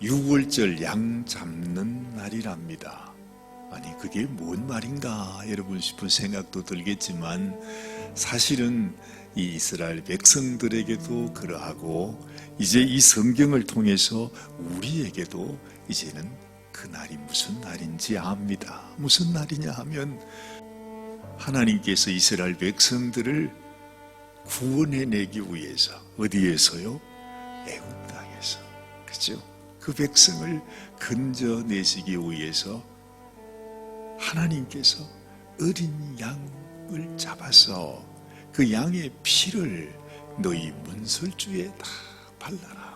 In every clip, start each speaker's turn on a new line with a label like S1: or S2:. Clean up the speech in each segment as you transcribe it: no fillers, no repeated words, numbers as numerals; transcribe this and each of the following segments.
S1: 6월절 양 잡는 날이랍니다. 아니 그게 뭔 말인가 여러분 싶은 생각도 들겠지만 사실은 이 이스라엘 백성들에게도 그러하고 이제 이 성경을 통해서 우리에게도 이제는 그 날이 무슨 날인지 압니다. 무슨 날이냐 하면 하나님께서 이스라엘 백성들을 구원해내기 위해서 어디에서요? 애굽 땅에서. 그죠? 그 백성을 건져내시기 위해서 하나님께서 어린 양을 잡아서 그 양의 피를 너희 문설주에 다 발라라.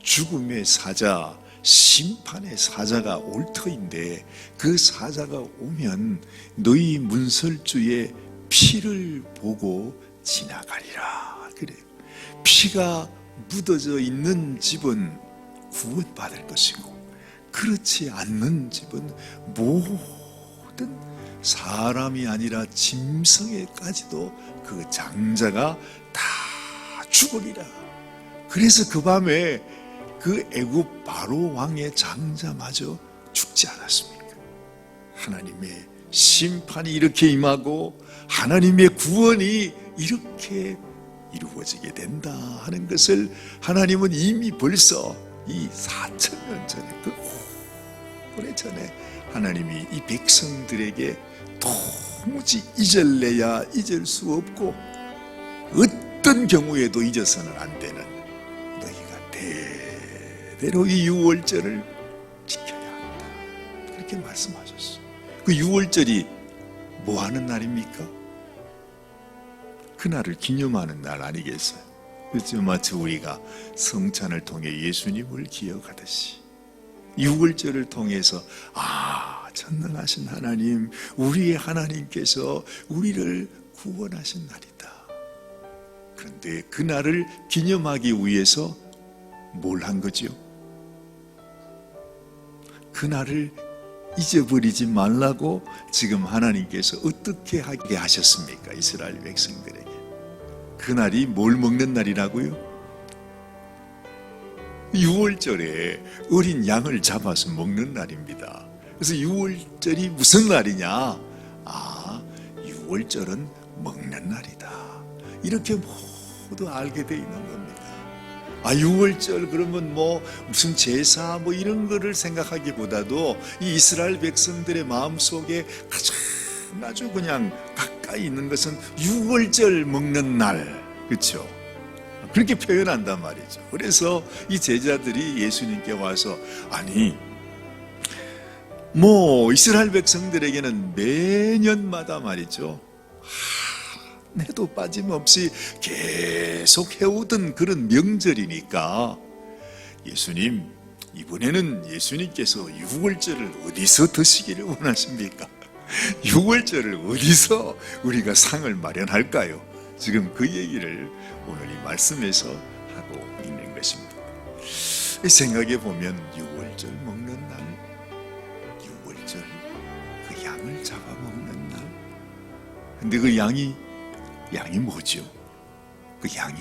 S1: 죽음의 사자, 심판의 사자가 올 터인데 그 사자가 오면 너희 문설주의 피를 보고 지나가리라. 그래요. 피가 묻어져 있는 집은 구원받을 것이고 그렇지 않는 집은 모든 사람이 아니라 짐승에까지도 그 장자가 다 죽으리라. 그래서 그 밤에 그 애굽 바로 왕의 장자마저 죽지 않았습니까? 하나님의 심판이 이렇게 임하고 하나님의 구원이 이렇게 이루어지게 된다 하는 것을 하나님은 이미 벌써 이 4,000년 전에 그 오래전에 하나님이 이 백성들에게 도무지 잊을래야 잊을 수 없고 어떤 경우에도 잊어서는 안 되는 너희가 대대로 이 6월절을 지켜야 한다 그렇게 말씀하셨어요. 그 6월절이 뭐 하는 날입니까? 그날을 기념하는 날 아니겠어요? 그렇죠? 마치 우리가 성찬을 통해 예수님을 기억하듯이 6월절을 통해서 전능하신 하나님, 우리의 하나님께서 우리를 구원하신 날이다. 그런데 그날을 기념하기 위해서 뭘 한 거죠? 그날을 잊어버리지 말라고 지금 하나님께서 어떻게 하게 하셨습니까? 이스라엘 백성들에게. 그날이 뭘 먹는 날이라고요? 6월절에 어린 양을 잡아서 먹는 날입니다. 그래서 6월절이 무슨 날이냐? 6월절은 먹는 날이다. 이렇게 모두 알게 돼 있는 겁니다. 6월절 그러면 무슨 제사 이런 거를 생각하기보다도 이 이스라엘 백성들의 마음속에 아주 그냥 가까이 있는 것은 6월절 먹는 날. 그렇죠? 그렇게 표현한단 말이죠. 그래서 이 제자들이 예수님께 와서 이스라엘 백성들에게는 매년마다 말이죠. 내도 빠짐없이 계속 해오던 그런 명절이니까 예수님, 이번에는 예수님께서 6월절을 어디서 드시기를 원하십니까? 6월절을 어디서 우리가 상을 마련할까요? 지금 그 얘기를 오늘 이 말씀에서 하고 있는 것입니다. 생각해 보면 6월절 먹는 날, 6월절 그 양을 잡아먹는 날. 근데 그 양이 뭐죠? 그 양이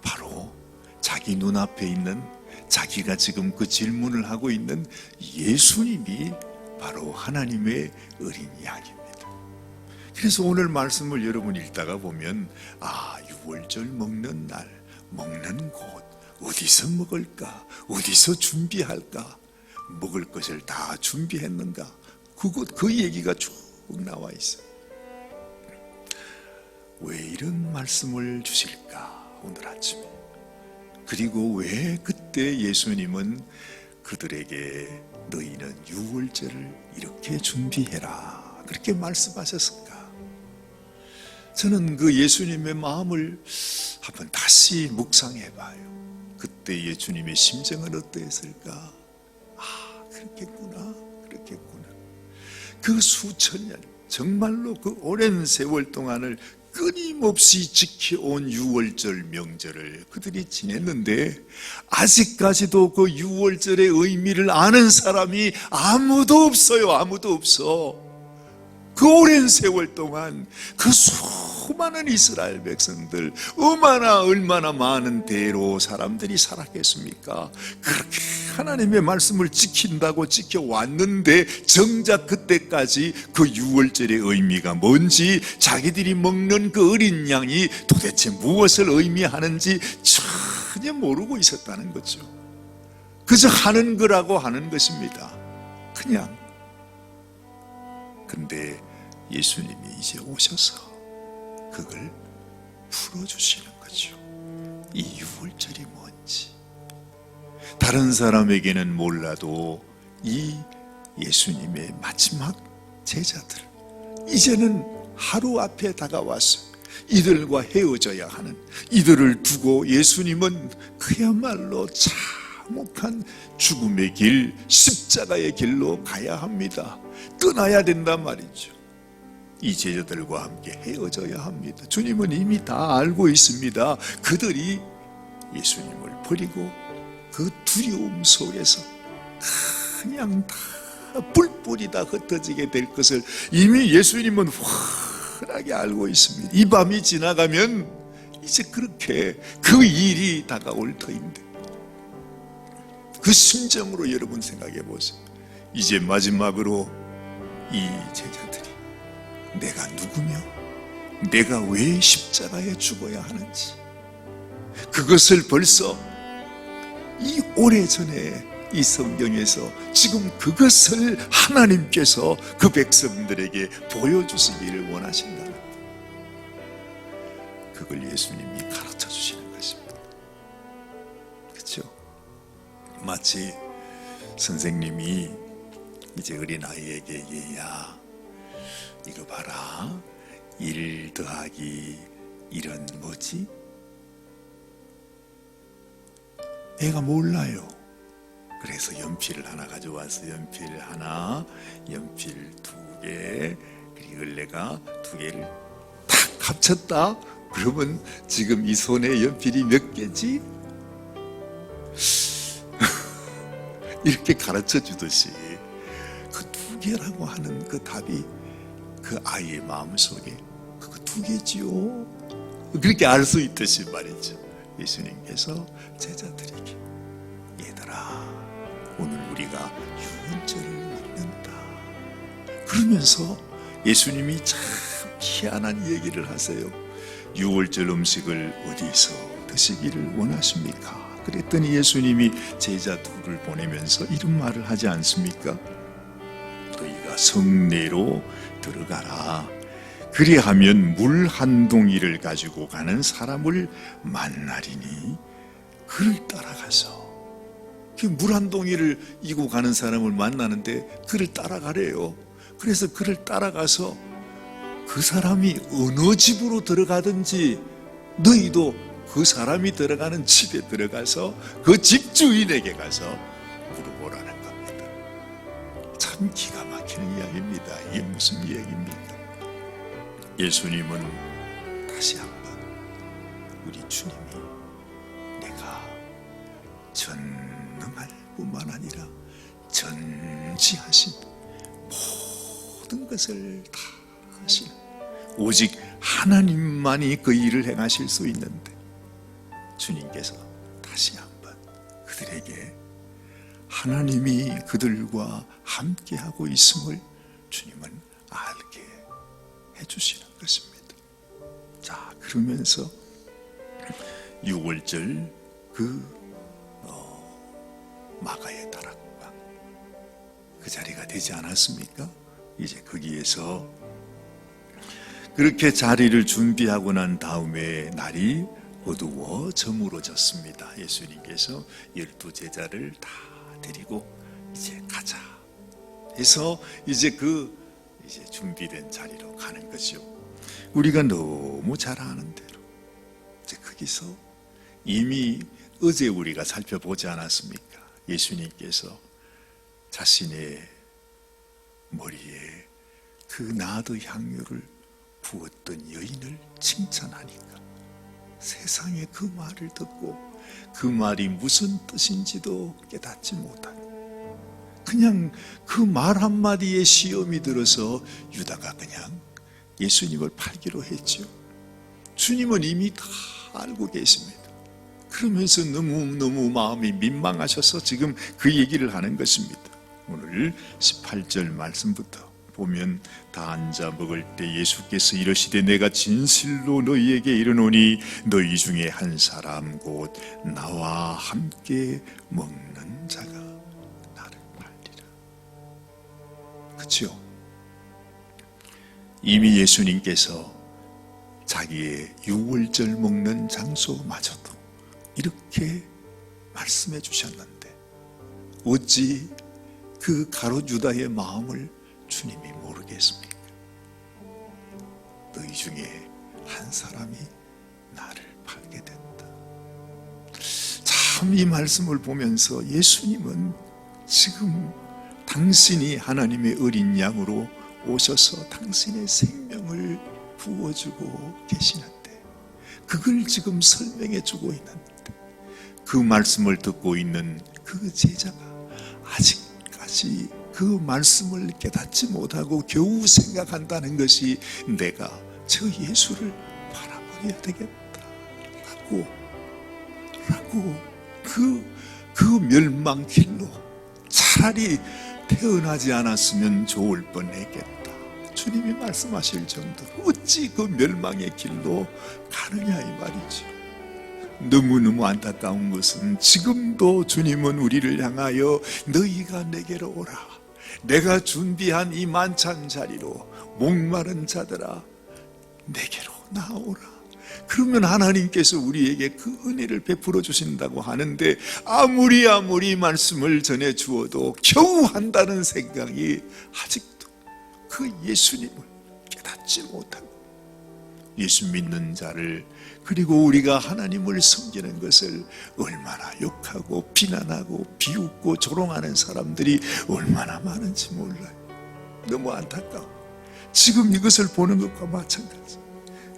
S1: 바로 자기 눈앞에 있는 자기가 지금 그 질문을 하고 있는 예수님이 바로 하나님의 어린 양입니다. 그래서 오늘 말씀을 여러분 읽다가 보면 6월절 먹는 날, 먹는 곳 어디서 먹을까? 어디서 준비할까? 먹을 것을 다 준비했는가? 그 얘기가 쭉 나와 있어요. 왜 이런 말씀을 주실까? 오늘 아침에. 그리고 왜 그때 예수님은 그들에게 너희는 6월절을 이렇게 준비해라 그렇게 말씀하셨을까? 저는 그 예수님의 마음을 한번 다시 묵상해 봐요. 그때 예수님의 심정은 어떠했을까? 그렇겠구나. 그 수천 년, 정말로 그 오랜 세월 동안을 끊임없이 지켜온 6월절 명절을 그들이 지냈는데 아직까지도 그 6월절의 의미를 아는 사람이 아무도 없어요. 아무도 없어. 그 오랜 세월 동안 그 수많은 이스라엘 백성들 얼마나 많은 대로 사람들이 살았겠습니까? 그렇게 하나님의 말씀을 지킨다고 지켜왔는데 정작 그때까지 그 유월절의 의미가 뭔지, 자기들이 먹는 그 어린 양이 도대체 무엇을 의미하는지 전혀 모르고 있었다는 거죠. 그저 하는 거라고 하는 것입니다. 그냥. 근데 예수님이 이제 오셔서 그걸 풀어주시는 거죠. 이 유월절이 뭔지. 다른 사람에게는 몰라도 이 예수님의 마지막 제자들, 이제는 하루 앞에 다가와서 이들과 헤어져야 하는, 이들을 두고 예수님은 그야말로 참혹한 죽음의 길, 십자가의 길로 가야 합니다. 떠나야 된단 말이죠. 이 제자들과 함께 헤어져야 합니다. 주님은 이미 다 알고 있습니다. 그들이 예수님을 버리고 그 두려움 속에서 그냥 다 뿔뿔이 다 흩어지게 될 것을 이미 예수님은 환하게 알고 있습니다. 이 밤이 지나가면 이제 그렇게 그 일이 다가올 터인데, 그 심정으로 여러분 생각해 보세요. 이제 마지막으로 이 제자들이 내가 누구며 내가 왜 십자가에 죽어야 하는지, 그것을 벌써 이 오래전에 이 성경에서 지금 그것을 하나님께서 그 백성들에게 보여주시기를 원하신다는, 그걸 예수님이 가르쳐 주시는 것입니다. 그렇죠? 마치 선생님이 이제 어린아이에게 얘야, 이거 봐라, 1 더하기 1은 뭐지? 애가 몰라요. 그래서 연필을 하나 가져와서 연필 하나, 연필 2개, 그리고 내가 2개를 탁 합쳤다. 그러면 지금 이 손에 연필이 몇 개지? 이렇게 가르쳐 주듯이 그 2개라고 하는 그 답이 그 아이의 마음속에 그거 2개지요. 그렇게 알 수 있듯이 말이죠. 예수님께서 제자들에게, 얘들아, 오늘 우리가 유월절을 먹는다. 그러면서 예수님이 참 희한한 얘기를 하세요. 유월절 음식을 어디서 드시기를 원하십니까? 그랬더니 예수님이 제자 둘을 보내면서 이런 말을 하지 않습니까? 너희가 성내로 들어가라. 그리하면 물 한 동이를 가지고 가는 사람을 만나리니 그를 따라가서, 물 한 동이를 이고 가는 사람을 만나는데 그를 따라가래요. 그래서 그를 따라가서 그 사람이 어느 집으로 들어가든지 너희도 그 사람이 들어가는 집에 들어가서 그 집주인에게 가서 물어보라는 겁니다. 참 기가 막히는 이야기입니다. 이게 무슨 이야기입니까? 예수님은 다시 한번 우리 주님이 내가 전능할 뿐만 아니라 전지하신 모든 것을 다 하시는, 오직 하나님만이 그 일을 행하실 수 있는데, 주님께서 다시 한번 그들에게 하나님이 그들과 함께하고 있음을 주님은 알게 해주시는 것입니다. 자, 그러면서 유월절 그 마가의 다락방, 그 자리가 되지 않았습니까? 이제 거기에서 그렇게 자리를 준비하고 난 다음에 날이 어두워 저물어졌습니다. 예수님께서 12 제자를 다 데리고 이제 가자 해서 이제 이제 준비된 자리로 가는 거죠. 우리가 너무 잘 아는 대로 이제 거기서 이미 어제 우리가 살펴보지 않았습니까? 예수님께서 자신의 머리에 그 나드 향유를 부었던 여인을 칭찬하니까 세상에 그 말을 듣고 그 말이 무슨 뜻인지도 깨닫지 못하는, 그냥 그 말 한마디에 시험이 들어서 유다가 그냥 예수님을 팔기로 했죠. 주님은 이미 다 알고 계십니다. 그러면서 너무너무 마음이 민망하셔서 지금 그 얘기를 하는 것입니다. 오늘 18절 말씀부터 보면 다 앉아 먹을 때 예수께서 이르시되 내가 진실로 너희에게 이르노니 너희 중에 한 사람 곧 나와 함께 먹는 자가 나를 팔리라. 그렇죠? 이미 예수님께서 자기의 유월절 먹는 장소마저도 이렇게 말씀해 주셨는데 어찌 그 가롯 유다의 마음을 주님이 모르겠습니까? 너희 중에 한 사람이 나를 팔게 된다. 참 이 말씀을 보면서 예수님은 지금 당신이 하나님의 어린 양으로 오셔서 당신의 생명을 부어주고 계시는데 그걸 지금 설명해 주고 있는데 그 말씀을 듣고 있는 그 제자가 아직까지 그 말씀을 깨닫지 못하고 겨우 생각한다는 것이 내가 저 예수를 팔아버려야 되겠다 라고 그 멸망길로 차라리 태어나지 않았으면 좋을 뻔했겠다. 주님이 말씀하실 정도로 어찌 그 멸망의 길로 가느냐 이 말이죠. 너무너무 안타까운 것은 지금도 주님은 우리를 향하여 너희가 내게로 오라. 내가 준비한 이 만찬 자리로 목마른 자들아 내게로 나오라. 그러면 하나님께서 우리에게 그 은혜를 베풀어 주신다고 하는데 아무리 말씀을 전해 주어도 겨우 한다는 생각이 아직도 그 예수님을 깨닫지 못하고 예수 믿는 자를 그리고 우리가 하나님을 섬기는 것을 얼마나 욕하고 비난하고 비웃고 조롱하는 사람들이 얼마나 많은지 몰라요. 너무 안타까워. 지금 이것을 보는 것과 마찬가지.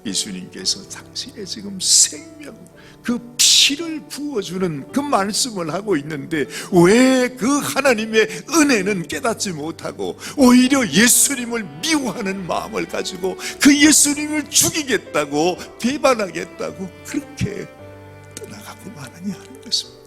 S1: 예수님께서 당신의 지금 생명, 그 피를 부어주는 그 말씀을 하고 있는데 왜 그 하나님의 은혜는 깨닫지 못하고 오히려 예수님을 미워하는 마음을 가지고 그 예수님을 죽이겠다고 배반하겠다고 그렇게 떠나가고 마느냐 하는 것입니다.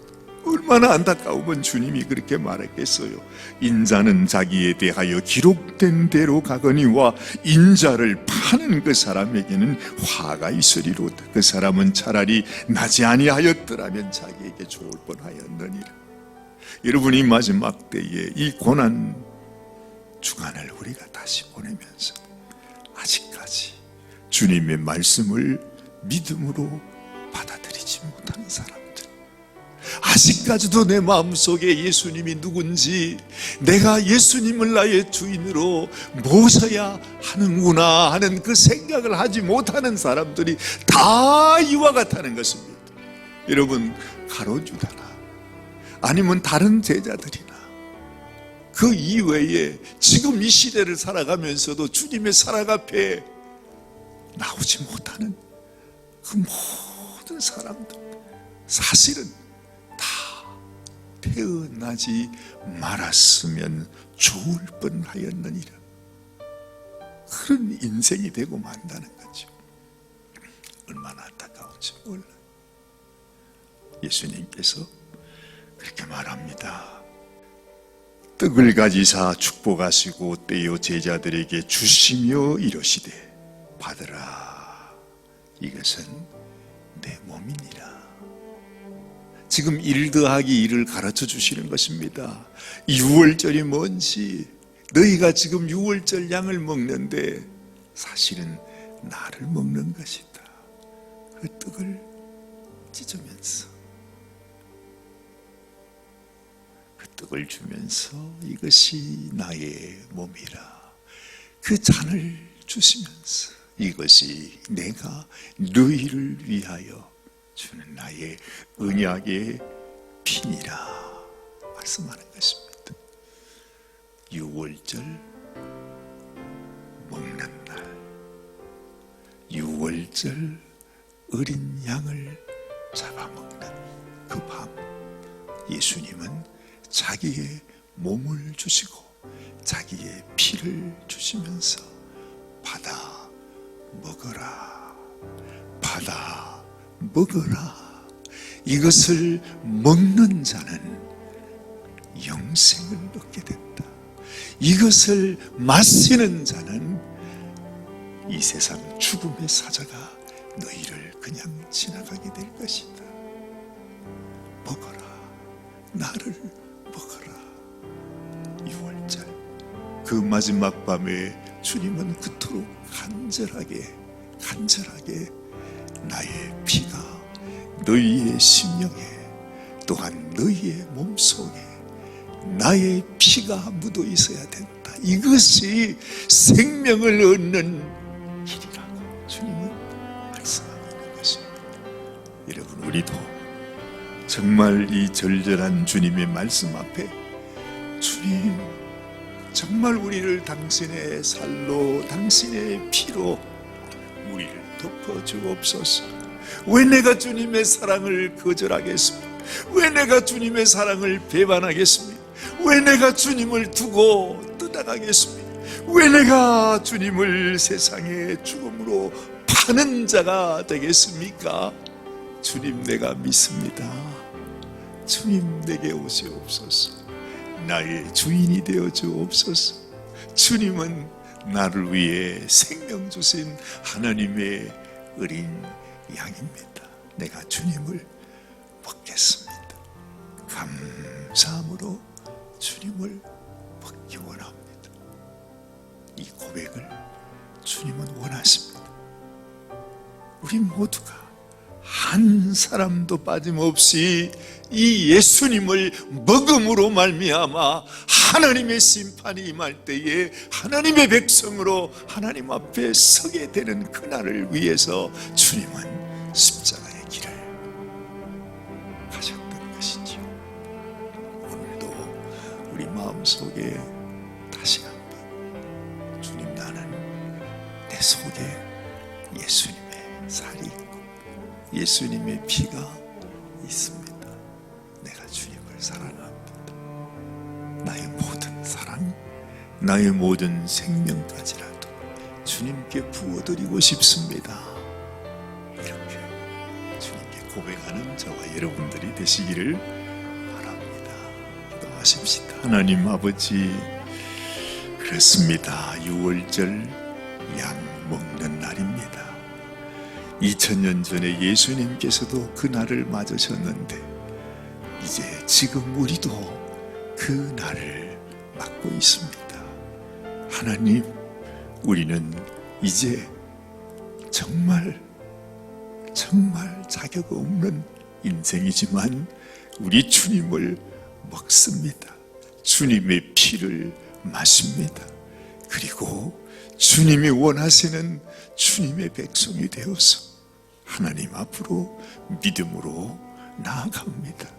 S1: 얼마나 안타까우면 주님이 그렇게 말했겠어요. 인자는 자기에 대하여 기록된 대로 가거니와 인자를 파는 그 사람에게는 화가 있으리로다. 그 사람은 차라리 나지 아니하였더라면 자기에게 좋을 뻔하였느니라. 여러분, 이 마지막 때에 이 고난 주간을 우리가 다시 보내면서 아직까지 주님의 말씀을 믿음으로 받아들이지 못하는 사람, 아직까지도 내 마음속에 예수님이 누군지 내가 예수님을 나의 주인으로 모셔야 하는구나 하는 그 생각을 하지 못하는 사람들이 다 이와 같다는 것입니다. 여러분, 가롯 유다나 아니면 다른 제자들이나 그 이외에 지금 이 시대를 살아가면서도 주님의 사랑 앞에 나오지 못하는 그 모든 사람들, 사실은 태어나지 말았으면 좋을 뻔하였느니라. 그런 인생이 되고 만다는 거죠. 얼마나 안타까운지 몰라요. 예수님께서 그렇게 말합니다. 떡을 가지사 축복하시고 떼어 제자들에게 주시며 이르시되 받으라, 이것은 내 몸이니라. 지금 1 더하기 1을 가르쳐 주시는 것입니다. 유월절이 뭔지, 너희가 지금 유월절 양을 먹는데 사실은 나를 먹는 것이다. 그 떡을 찢으면서 그 떡을 주면서 이것이 나의 몸이라. 그 잔을 주시면서 이것이 내가 너희를 위하여 주는 나의 언약의 피니라 말씀하는 것입니다. 유월절 먹는 날, 유월절 어린 양을 잡아먹는 그 밤, 예수님은 자기의 몸을 주시고 자기의 피를 주시면서 받아 먹어라, 받아 먹어라. 이것을 먹는 자는 영생을 얻게 된다. 이것을 마시는 자는 이 세상 죽음의 사자가 너희를 그냥 지나가게 될 것이다. 먹어라, 나를 먹어라. 6월절 그 마지막 밤에 주님은 그토록 간절하게 나의 피가 너희의 심령에 또한 너희의 몸속에 나의 피가 묻어 있어야 된다. 이것이 생명을 얻는 길이라고 주님은 말씀하고 있는 것입니다. 여러분, 우리도 정말 이 절절한 주님의 말씀 앞에 주님, 정말 우리를 당신의 살로 당신의 피로 우리를 덮어주옵소서. 왜 내가 주님의 사랑을 거절하겠습니까? 왜 내가 주님의 사랑을 배반하겠습니까? 왜 내가 주님을 두고 떠나가겠습니까? 왜 내가 주님을 세상의 죽음으로 파는 자가 되겠습니까? 주님, 내가 믿습니다. 주님, 내게 오시옵소서. 나의 주인이 되어 주옵소서. 주님은 나를 위해 생명 주신 하나님의 어린 양입니다. 내가 주님을 먹겠습니다. 감사함으로 주님을 먹기 원합니다. 이 고백을 주님은 원하십니다. 우리 모두가 한 사람도 빠짐없이 이 예수님을 먹음으로 말미암아 하나님의 심판이 임할 때에 하나님의 백성으로 하나님 앞에 서게 되는 그날을 위해서 주님은 십자가의 길을 가셨던 것이지요. 오늘도 우리 마음속에 다시 한번 주님, 나는 내 속에 예수님의 살이 있고 예수님의 피가 있습니다. 내가 주님을 사랑합니다. 나의 모든 사랑, 나의 모든 생명까지라도 주님께 부어드리고 싶습니다. 이렇게 주님께 고백하는 저와 여러분들이 되시기를 바랍니다. 기도하십시다. 하나님 아버지, 그렇습니다. 6월절 양 먹는 날입니다. 2000년 전에 예수님께서도 그 날을 맞으셨는데 이제 지금 우리도 그 날을 맞고 있습니다. 하나님, 우리는 이제 정말 자격 없는 인생이지만 우리 주님을 먹습니다. 주님의 피를 마십니다. 그리고 주님이 원하시는 주님의 백성이 되어서 하나님 앞으로 믿음으로 나아갑니다.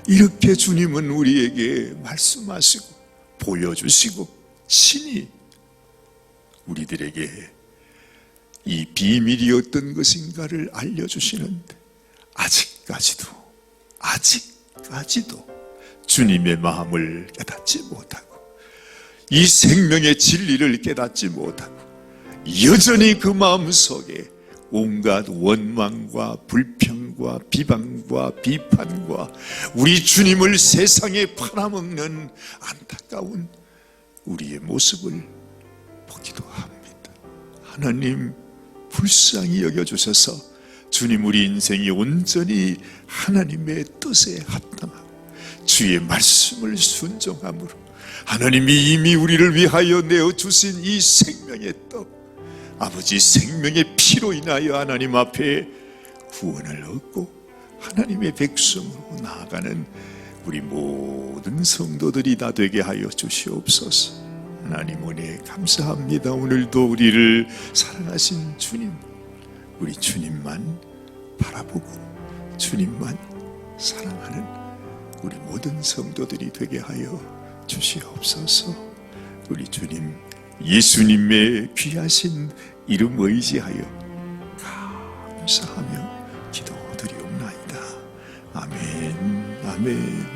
S1: 이렇게 주님은 우리에게 말씀하시고 보여주시고 친히 우리들에게 이 비밀이 어떤 것인가를 알려주시는데 아직까지도 주님의 마음을 깨닫지 못하고 이 생명의 진리를 깨닫지 못하고 여전히 그 마음속에 온갖 원망과 불평과 비방과 비판과 우리 주님을 세상에 팔아먹는 안타까운 우리의 모습을 보기도 합니다. 하나님, 불쌍히 여겨주셔서 주님, 우리 인생이 온전히 하나님의 뜻에 합당하고 주의 말씀을 순종함으로 하나님이 이미 우리를 위하여 내어주신 이 생명의 떡, 아버지 생명의 피로 인하여 하나님 앞에 구원을 얻고 하나님의 백성으로 나아가는 우리 모든 성도들이 다 되게 하여 주시옵소서. 하나님 은혜 감사합니다. 오늘도 우리를 사랑하신 주님, 우리 주님만 바라보고 주님만 사랑하는 우리 모든 성도들이 되게 하여 주시옵소서. 우리 주님 예수님의 귀하신 이름 의지하여 감사하며 기도드리옵나이다. 아멘. 아멘.